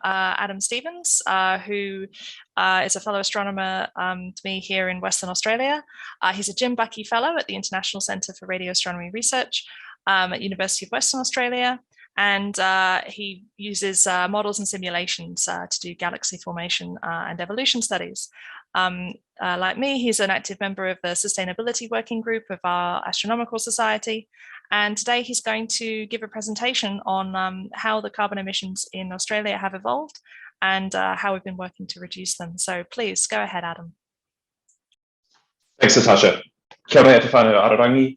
Adam Stevens, who is a fellow astronomer to me here in Western Australia. He's a Jim Buckey Fellow at the International Centre for Radio Astronomy Research at University of Western Australia. And he uses models and simulations to do galaxy formation and evolution studies. Like me, he's an active member of the Sustainability Working Group of our Astronomical Society. And today he's going to give a presentation on how the carbon emissions in Australia have evolved and how we've been working to reduce them. So please go ahead, Adam. Thanks, Natasha. Kia ora te whānau ararangi.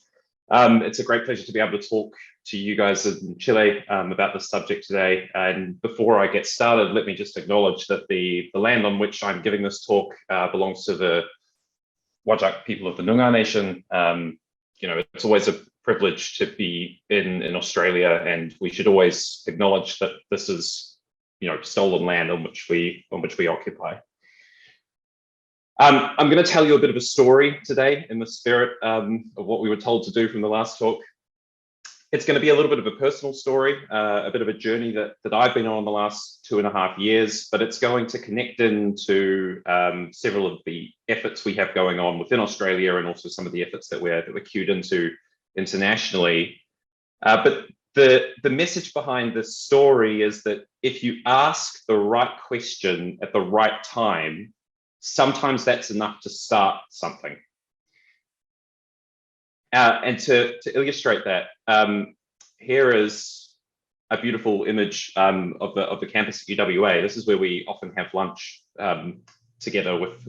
It's a great pleasure to be able to talk to you guys in Chile about this subject today. And before I get started, let me just acknowledge that the land on which I'm giving this talk belongs to the Whadjuk people of the Noongar Nation. It's always a privilege to be in Australia, and we should always acknowledge that this is, stolen land on which we occupy. I'm going to tell you a bit of a story today in the spirit of what we were told to do from the last talk. It's going to be a little bit of a personal story, a bit of a journey that I've been on the last 2.5 years, but it's going to connect into several of the efforts we have going on within Australia and also some of the efforts that we're cued into internationally. But the message behind this story is that if you ask the right question at the right time, sometimes that's enough to start something. And to illustrate that, here is a beautiful image of the campus at UWA. This is where we often have lunch together with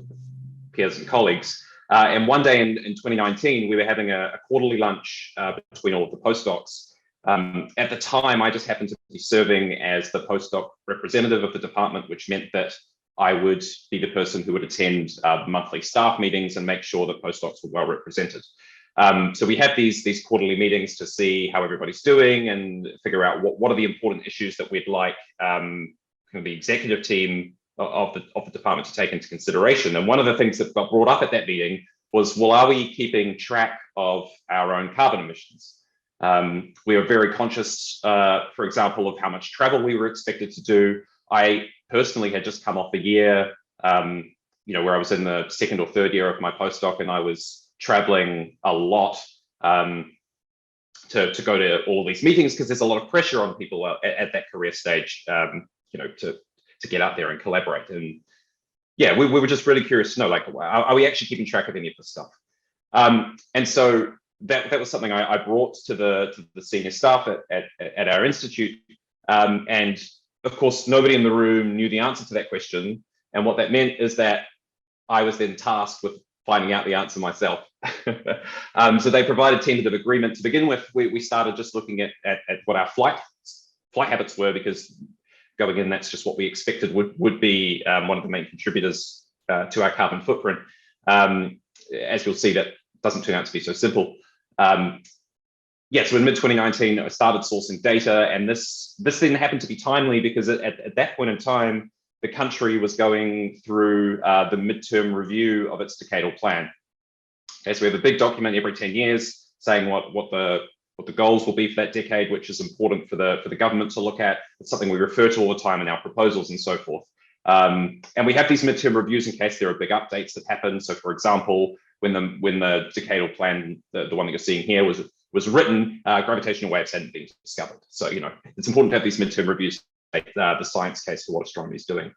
peers and colleagues. And one day in 2019, we were having a quarterly lunch between all of the postdocs. At the time, I just happened to be serving as the postdoc representative of the department, which meant that I would be the person who would attend monthly staff meetings and make sure that postdocs were well represented. So we have these quarterly meetings to see how everybody's doing and figure out what are the important issues that we'd like the executive team of the department to take into consideration. And one of the things that got brought up at that meeting was, well, are we keeping track of our own carbon emissions? We are very conscious, for example, of how much travel we were expected to do. I personally had just come off a year, where I was in the second or third year of my postdoc, and I was traveling a lot to go to all these meetings because there's a lot of pressure on people at that career stage, to get out there and collaborate. And yeah, we were just really curious to know, like, are we actually keeping track of any of this stuff? And so that was something I brought to the senior staff at our institute. And of course, nobody in the room knew the answer to that question. And what that meant is that I was then tasked with finding out the answer myself. So they provided tentative agreement to begin with. We started just looking at what our flight habits were, because going in, that's just what we expected would be one of the main contributors to our carbon footprint. As you'll see, that doesn't turn out to be so simple. So in mid-2019, I started sourcing data, and this then happened to be timely because at that point in time, the country was going through the midterm review of its decadal plan. Okay, so we have a big document every 10 years saying what the goals will be for that decade, which is important for the government to look at. It's something we refer to all the time in our proposals and so forth. And we have these midterm reviews in case there are big updates that happen. So for example, when the decadal plan, the one that you're seeing here was written, gravitational waves hadn't been discovered. So, it's important to have these midterm reviews, the science case for what astronomy is doing.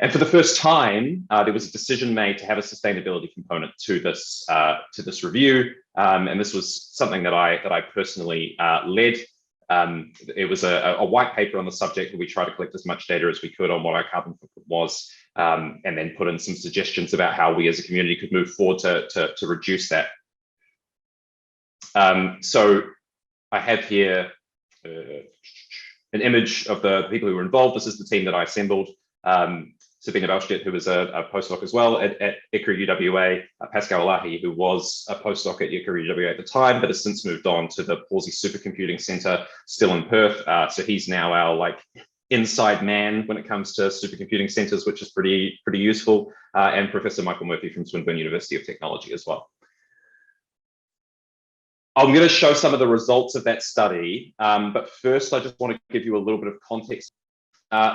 And for the first time, there was a decision made to have a sustainability component to this review. And this was something that I personally led. It was a white paper on the subject where we tried to collect as much data as we could on what our carbon footprint was, and then put in some suggestions about how we as a community could move forward to reduce that. So I have here an image of the people who were involved. This is the team that I assembled. Sabina Belstedt, who was a postdoc as well at ICRA UWA, Pascal Alahi, who was a postdoc at ICRA UWA at the time, but has since moved on to the Pawsey Supercomputing Centre, still in Perth. So he's now our inside man when it comes to supercomputing centres, which is pretty useful. And Professor Michael Murphy from Swinburne University of Technology as well. I'm going to show some of the results of that study, but first I just want to give you a little bit of context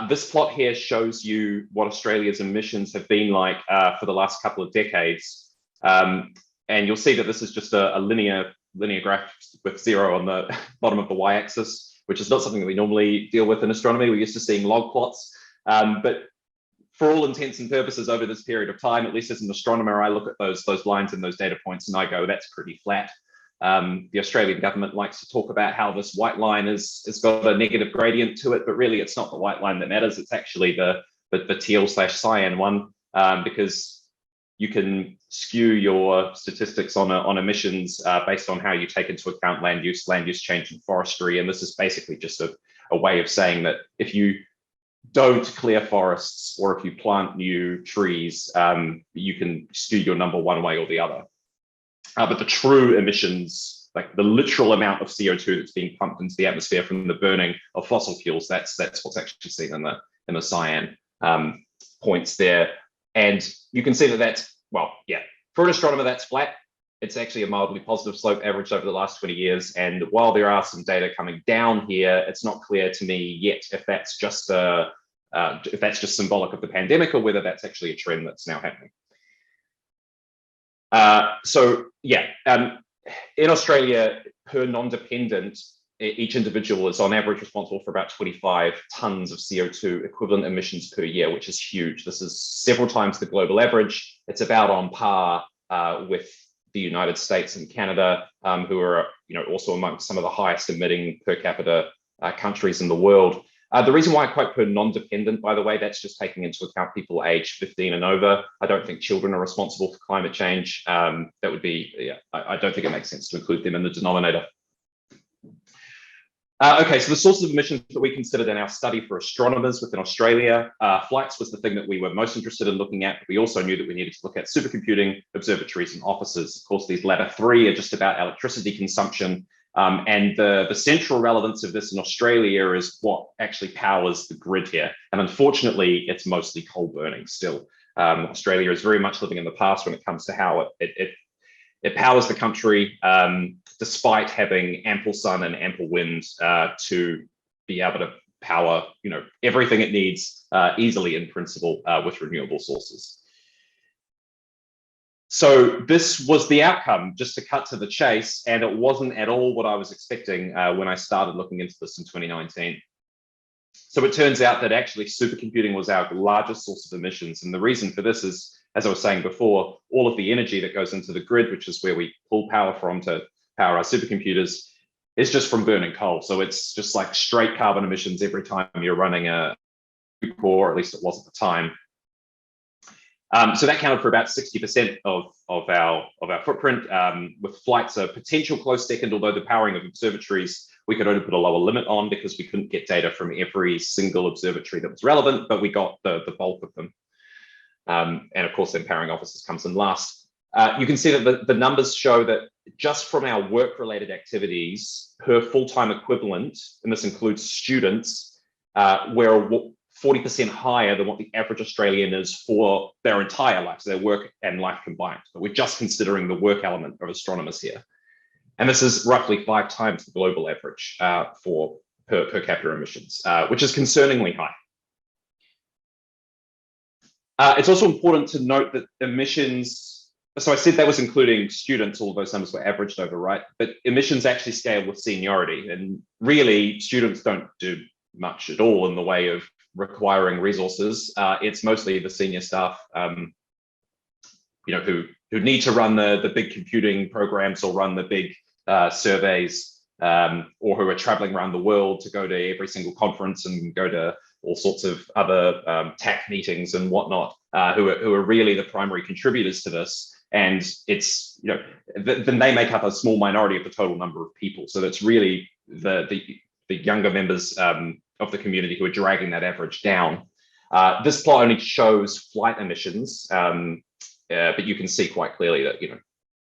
This plot here shows you what Australia's emissions have been like for the last couple of decades. And you'll see that this is just a linear graph with 0 on the bottom of the y-axis, which is not something that we normally deal with in astronomy. We're used to seeing log plots. But for all intents and purposes over this period of time, at least as an astronomer, I look at those lines and those data points and I go, that's pretty flat. The Australian government likes to talk about how this white line has got a negative gradient to it, but really it's not the white line that matters. It's actually the teal/cyan one, because you can skew your statistics on emissions based on how you take into account land use change in forestry. And this is basically just a way of saying that if you don't clear forests or if you plant new trees, you can skew your number one way or the other. But the true emissions, like the literal amount of CO2 that's being pumped into the atmosphere from the burning of fossil fuels, that's what's actually seen in the cyan points there. And you can see that that's, well, yeah, for an astronomer, that's flat. It's actually a mildly positive slope averaged over the last 20 years. And while there are some data coming down here, it's not clear to me yet if that's just symbolic of the pandemic or whether that's actually a trend that's now happening. So yeah, in Australia, per non-dependent, each individual is on average responsible for about 25 tons of CO2 equivalent emissions per year, which is huge. This is several times the global average. It's about on par with the United States and Canada, who are also amongst some of the highest emitting per capita countries in the world. The reason why I quote per non-dependent, by the way, that's just taking into account people aged 15 and over. I don't think children are responsible for climate change. That would be, yeah, I don't think it makes sense to include them in the denominator. Okay, so the sources of emissions that we considered in our study for astronomers within Australia, flights was the thing that we were most interested in looking at. But we also knew that we needed to look at supercomputing, observatories, and offices. Of course, these latter three are just about electricity consumption. And the central relevance of this in Australia is what actually powers the grid here. And unfortunately, it's mostly coal burning still. Australia is very much living in the past when it comes to how it powers the country, despite having ample sun and ample wind to be able to power everything it needs easily in principle with renewable sources. So this was the outcome, just to cut to the chase, and it wasn't at all what I was expecting when I started looking into this in 2019. So it turns out that actually supercomputing was our largest source of emissions. And the reason for this is, as I was saying before, all of the energy that goes into the grid, which is where we pull power from to power our supercomputers, is just from burning coal. So it's just like straight carbon emissions every time you're running a core, or at least it was at the time. So that counted for about 60% of our footprint, with flights a potential close second, although the powering of observatories, we could only put a lower limit on because we couldn't get data from every single observatory that was relevant, but we got the bulk of them. And of course, then powering offices comes in last. You can see that the numbers show that just from our work-related activities per full-time equivalent, and this includes students, we're 40% higher than what the average Australian is for their entire life, so their work and life combined. But we're just considering the work element of astronomers here. And this is roughly 5 times the global average for per capita emissions, which is concerningly high. It's also important to note that emissions, so I said that was including students, all of those numbers were averaged over, right? But emissions actually scale with seniority, and really students don't do much at all in the way of requiring resources. It's mostly the senior staff, who need to run the big computing programs or run the big surveys, or who are traveling around the world to go to every single conference and go to all sorts of other TAC meetings and whatnot, who are really the primary contributors to this. And it's, then they make up a small minority of the total number of people. So that's really the younger members of the community who are dragging that average down. This plot only shows flight emissions, but you can see quite clearly that,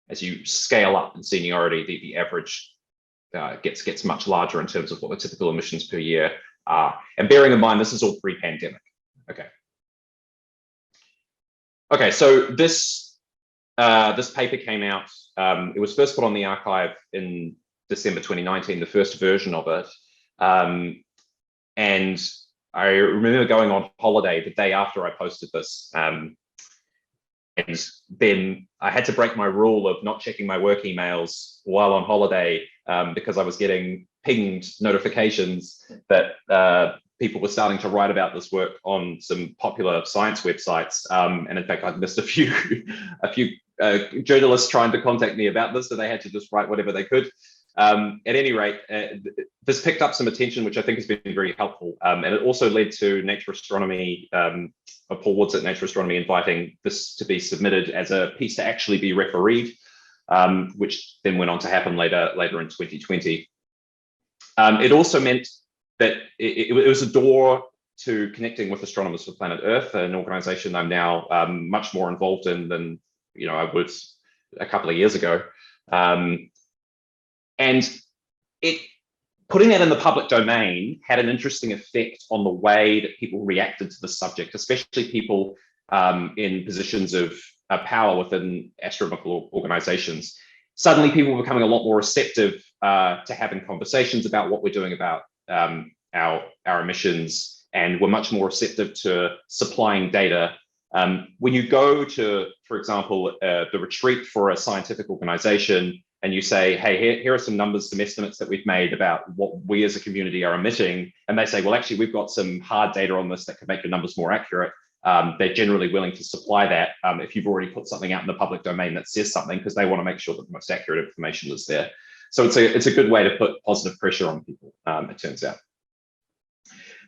as you scale up in seniority, the average gets much larger in terms of what the typical emissions per year are. And bearing in mind, this is all pre-pandemic. Okay, so this paper came out, it was first put on the archive in December 2019, the first version of it. And I remember going on holiday the day after I posted this. And then I had to break my rule of not checking my work emails while on holiday because I was getting pinged notifications that people were starting to write about this work on some popular science websites. And in fact, I'd missed a few journalists trying to contact me about this, so they had to just write whatever they could. At any rate, this picked up some attention, which I think has been very helpful. And it also led to Nature Astronomy, Paul Woods at Nature Astronomy inviting this to be submitted as a piece to actually be refereed, which then went on to happen later in 2020. It also meant that it was a door to connecting with Astronomers for Planet Earth, an organization I'm now much more involved in than I was a couple of years ago. And putting that in the public domain had an interesting effect on the way that people reacted to the subject, especially people in positions of power within astronomical organizations. Suddenly people were becoming a lot more receptive to having conversations about what we're doing about our emissions, and we're much more receptive to supplying data. When you go to, for example, the retreat for a scientific organization, and you say, hey, here are some numbers, some estimates that we've made about what we as a community are emitting, and they say, well, actually, we've got some hard data on this that could make the numbers more accurate. They're generally willing to supply that if you've already put something out in the public domain that says something, because they want to make sure that the most accurate information is there. So it's a good way to put positive pressure on people, it turns out.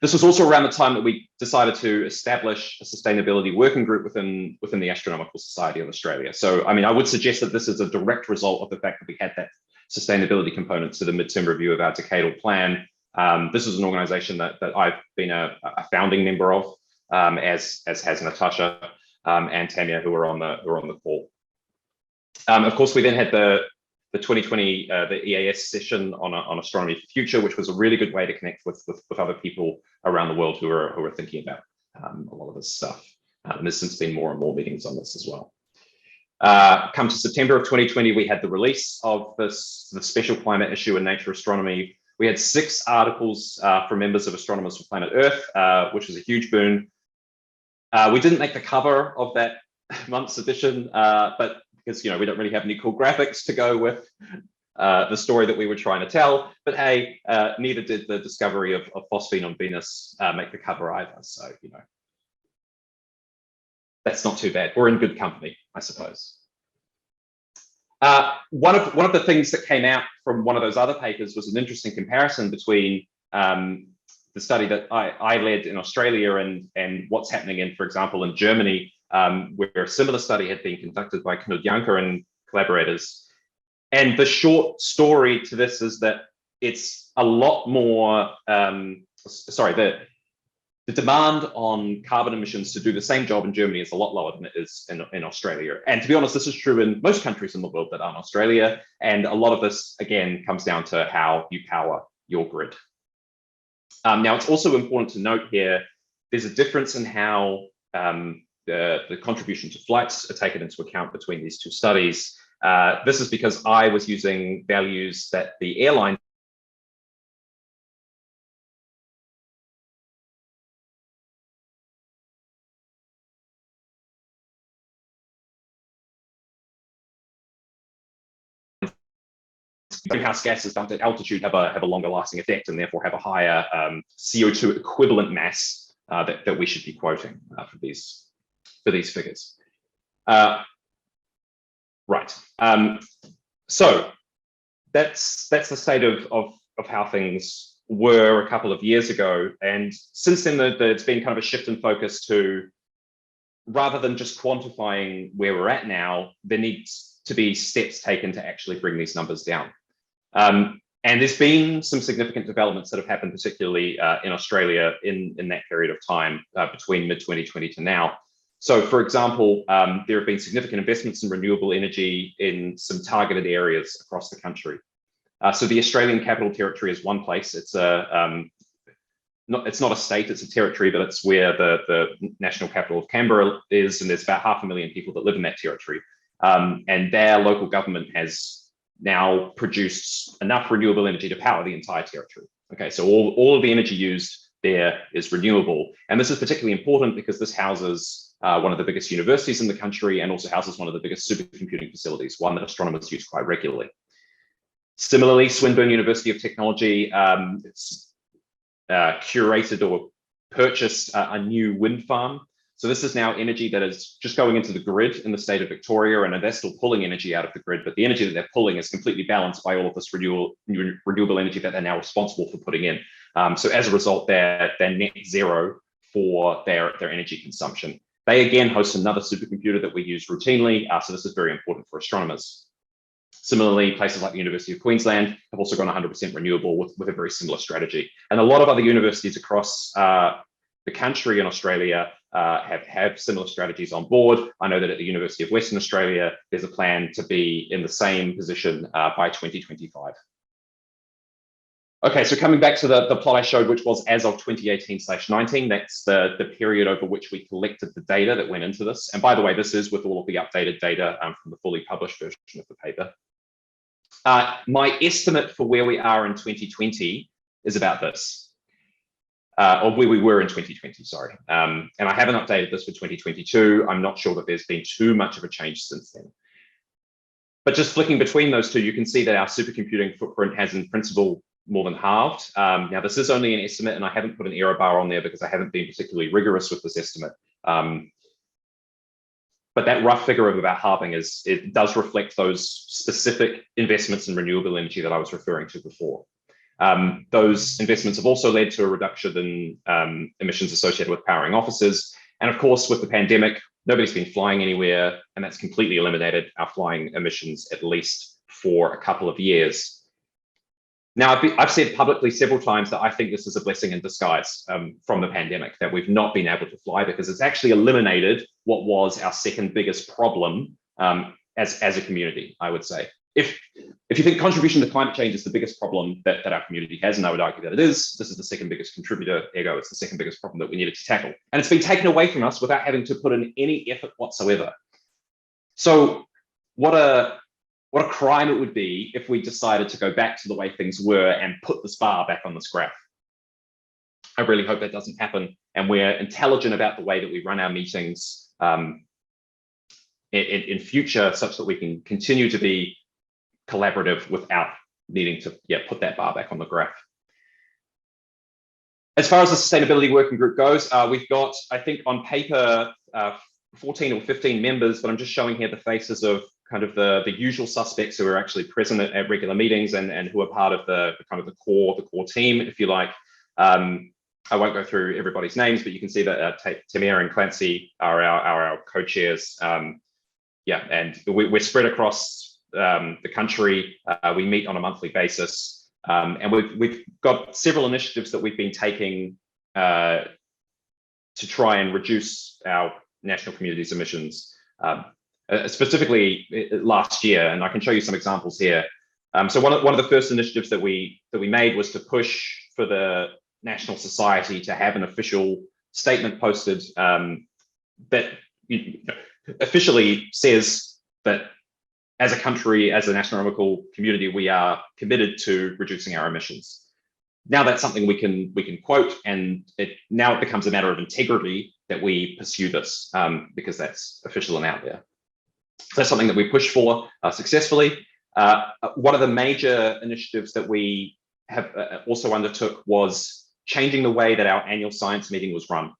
This was also around the time that we decided to establish a sustainability working group within the Astronomical Society of Australia. So, I mean, I would suggest that this is a direct result of the fact that we had that sustainability component to the midterm review of our decadal plan. This is an organization that I've been a founding member of, as has Natasha and Tanya, who are on the call. Of course, we then had the 2020 the EAS session on astronomy for the future, which was a really good way to connect with other people around the world who are thinking about a lot of this stuff. And there's since been more and more meetings on this as well. Come to September of 2020, we had the release of the special climate issue in Nature Astronomy. We had 6 articles from members of Astronomers for Planet Earth, which was a huge boon. We didn't make the cover of that month's edition, but because we don't really have any cool graphics to go with the story that we were trying to tell. But hey, neither did the discovery of phosphine on Venus make the cover either. So that's not too bad. We're in good company, I suppose. One of the things that came out from one of those other papers was an interesting comparison between the study that I led in Australia and what's happening in, for example, in Germany, where a similar study had been conducted by Knud Janker and collaborators. And the short story to this is that it's a lot more, the demand on carbon emissions to do the same job in Germany is a lot lower than it is in Australia. And to be honest, this is true in most countries in the world that aren't Australia. And a lot of this, again, comes down to how you power your grid. Now, it's also important to note here, there's a difference in how the contribution to flights are taken into account between these two studies. This is because I was using values that the airline greenhouse gases dumped at altitude have a longer lasting effect and therefore have a higher CO2 equivalent mass that we should be quoting for these figures. Right. So that's the state of how things were a couple of years ago. And since then, it's been kind of a shift in focus to, rather than just quantifying where we're at now, there needs to be steps taken to actually bring these numbers down. And there's been some significant developments that have happened, particularly in Australia in that period of time between mid-2020 to now. So, for example, there have been significant investments in renewable energy in some targeted areas across the country. So the Australian Capital Territory is one place. It's not a state, it's a territory, but it's where the national capital of Canberra is, and there's about 500,000 people that live in that territory. And their local government has now produced enough renewable energy to power the entire territory. Okay, so all of the energy used there is renewable. And this is particularly important because this houses one of the biggest universities in the country and also houses one of the biggest supercomputing facilities, one that astronomers use quite regularly. Similarly, Swinburne University of Technology, it's curated or purchased a new wind farm. So this is now energy that is just going into the grid in the state of Victoria, and they're still pulling energy out of the grid, but the energy that they're pulling is completely balanced by all of this renewable energy that they're now responsible for putting in. So as a result, they're net zero for their energy consumption. They again host another supercomputer that we use routinely, so this is very important for astronomers. Similarly, places like the University of Queensland have also gone 100% renewable with a very similar strategy. And a lot of other universities across the country in Australia have similar strategies on board. I know that at the University of Western Australia, there's a plan to be in the same position by 2025. Okay, so coming back to the plot I showed, which was as of 2018/19, that's the period over which we collected the data that went into this. And by the way, this is with all of the updated data from the fully published version of the paper. My estimate for where we are in 2020 is about this. Or where we were in 2020, sorry. And I haven't updated this for 2022. I'm not sure that there's been too much of a change since then. But just flicking between those two, you can see that our supercomputing footprint has in principle more than halved. Now, this is only an estimate, and I haven't put an error bar on there because I haven't been particularly rigorous with this estimate. But that rough figure of about halving it does reflect those specific investments in renewable energy that I was referring to before. Those investments have also led to a reduction in emissions associated with powering offices. And of course, with the pandemic, nobody's been flying anywhere, and that's completely eliminated our flying emissions, at least for a couple of years. Now, I've said publicly several times that I think this is a blessing in disguise from the pandemic, that we've not been able to fly, because it's actually eliminated what was our second biggest problem as a community, I would say. If you think contribution to climate change is the biggest problem that our community has, and I would argue that it is, this is the second biggest contributor, ergo it's the second biggest problem that we needed to tackle. And it's been taken away from us without having to put in any effort whatsoever. So what a crime it would be if we decided to go back to the way things were and put this bar back on this graph. I really hope that doesn't happen, and we're intelligent about the way that we run our meetings in future, such that we can continue to be collaborative without needing to put that bar back on the graph. As far as the sustainability working group goes, we've got, I think on paper, 14 or 15 members, but I'm just showing here the faces of kind of the usual suspects who are actually present at regular meetings and who are part of the core team, if you like. I won't go through everybody's names, but you can see that Tamir and Clancy are our co-chairs. And we're spread across the country. We meet on a monthly basis, and we've got several initiatives that we've been taking to try and reduce our national community's emissions, specifically last year, and I can show you some examples here. So one of the first initiatives that we made was to push for the National Society to have an official statement posted that officially says that as a country, as an astronomical community, we are committed to reducing our emissions. Now that's something we can quote, and now it becomes a matter of integrity that we pursue this because that's official and out there. So that's something that we push for successfully. One of the major initiatives that we have also undertook was changing the way that our annual science meeting was run.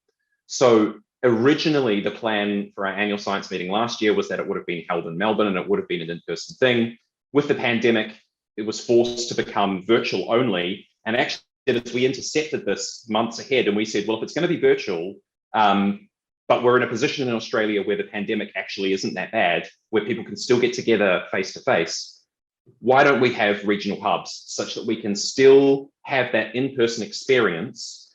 So originally, the plan for our annual science meeting last year was that it would have been held in Melbourne and it would have been an in-person thing. With the pandemic, it was forced to become virtual only. And actually, as we intercepted this months ahead, and we said, well, if it's going to be virtual, but we're in a position in Australia where the pandemic actually isn't that bad, where people can still get together face to face, why don't we have regional hubs such that we can still have that in-person experience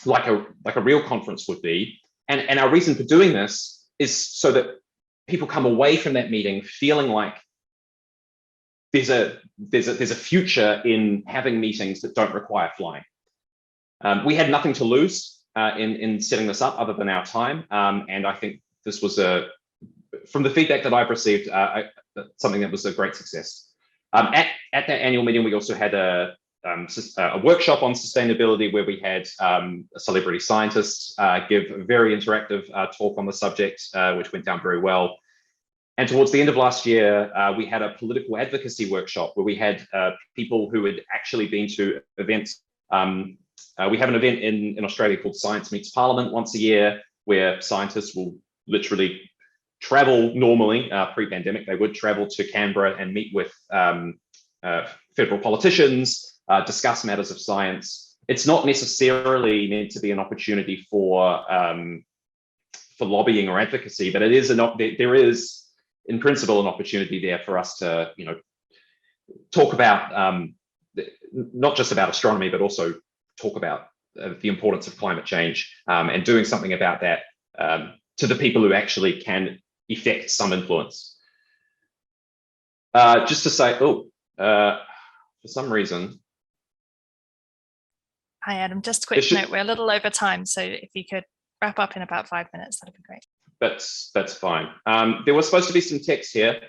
like a real conference would be. And our reason for doing this is so that people come away from that meeting feeling like there's a future in having meetings that don't require flying. We had nothing to lose in setting this up other than our time. And I think this was from the feedback that I've received, something that was a great success. At that annual meeting, we also had a a workshop on sustainability where we had a celebrity scientist give a very interactive talk on the subject, which went down very well. And towards the end of last year, we had a political advocacy workshop where we had people who had actually been to events. We have an event in Australia called Science Meets Parliament once a year, where scientists will literally travel normally, pre-pandemic, they would travel to Canberra and meet with federal politicians, discuss matters of science. It's not necessarily meant to be an opportunity for lobbying or advocacy, but it is there is, in principle, an opportunity there for us to, talk about not just about astronomy, but also talk about the importance of climate change and doing something about that to the people who actually can effect some influence. Just to say, for some reason. Hi, Adam. Just a quick note, we're a little over time, so if you could wrap up in about 5 minutes, that'd be great. That's fine. There was supposed to be some text here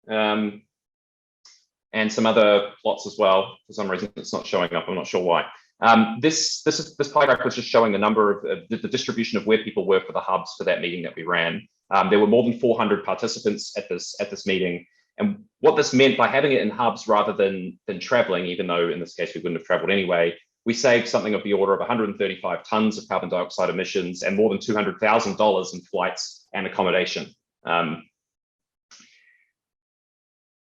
and some other plots as well. For some reason, it's not showing up. I'm not sure why. This pie graph was just showing the number of the distribution of where people were for the hubs for that meeting that we ran. There were more than 400 participants at this meeting, and what this meant by having it in hubs rather than traveling, even though in this case we wouldn't have traveled anyway, we saved something of the order of 135 tons of carbon dioxide emissions and more than $200,000 in flights and accommodation.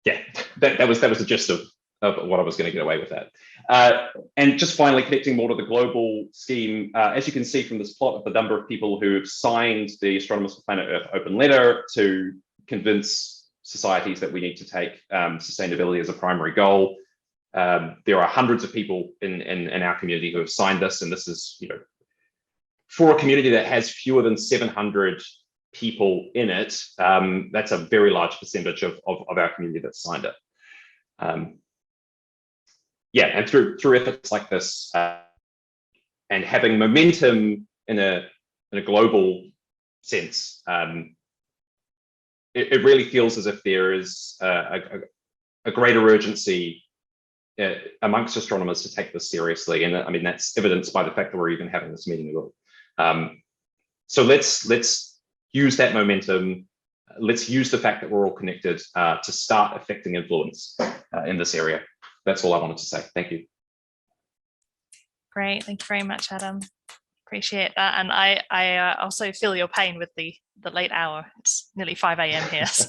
Yeah, that was the gist of what I was going to get away with that. And just finally connecting more to the global scheme, as you can see from this plot of the number of people who've signed the Astronomers for Planet Earth open letter to convince societies that we need to take sustainability as a primary goal. There are hundreds of people in our community who have signed this, and this is, for a community that has fewer than 700 people in it, that's a very large percentage of our community that signed it. Yeah, and through efforts like this and having momentum in a global sense, it really feels as if there is a greater urgency amongst astronomers to take this seriously, and I mean that's evidenced by the fact that we're even having this meeting at all. So let's use that momentum. Let's use the fact that we're all connected to start affecting influence in this area. That's all I wanted to say. Thank you. Great, thank you very much, Adam. Appreciate that, and I also feel your pain with the late hour. It's nearly 5 a.m. here. So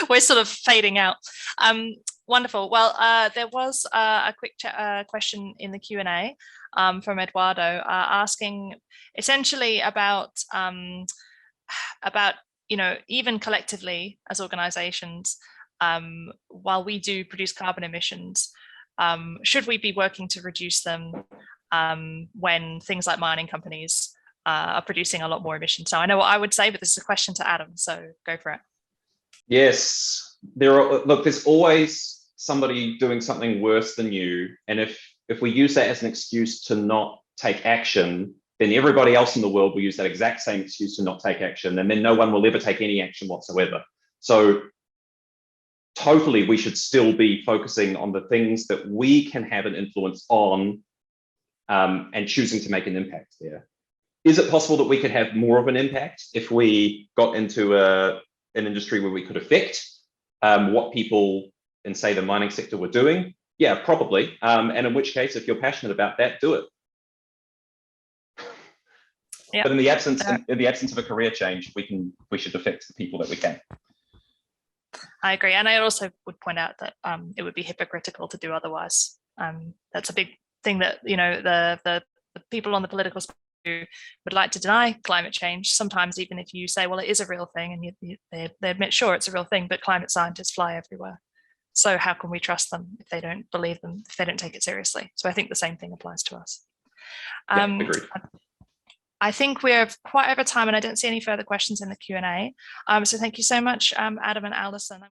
we're sort of fading out. Wonderful. Well, there was a quick question in the Q&A from Eduardo asking essentially about even collectively as organizations, while we do produce carbon emissions, should we be working to reduce them when things like mining companies are producing a lot more emissions? So I know what I would say, but this is a question to Adam, so go for it. Yes, there's always somebody doing something worse than you, and if we use that as an excuse to not take action, then everybody else in the world will use that exact same excuse to not take action, and then no one will ever take any action whatsoever. So totally, we should still be focusing on the things that we can have an influence on and choosing to make an impact there. Is it possible that we could have more of an impact if we got into an industry where we could affect what people in, say, the mining sector were doing? Yeah, probably. And in which case, if you're passionate about that, do it. Yep. But in the absence of a career change, we should affect the people that we can. I agree, and I also would point out that it would be hypocritical to do otherwise. That's a big thing that the people on the political spectrum who would like to deny climate change. Sometimes, even if you say, well, it is a real thing, and they admit, sure, it's a real thing, but climate scientists fly everywhere. So how can we trust them if they don't believe them, if they don't take it seriously? So I think the same thing applies to us. Yeah, agreed. I think we're quite over time, and I don't see any further questions in the Q&A. So thank you so much, Adam and Alison.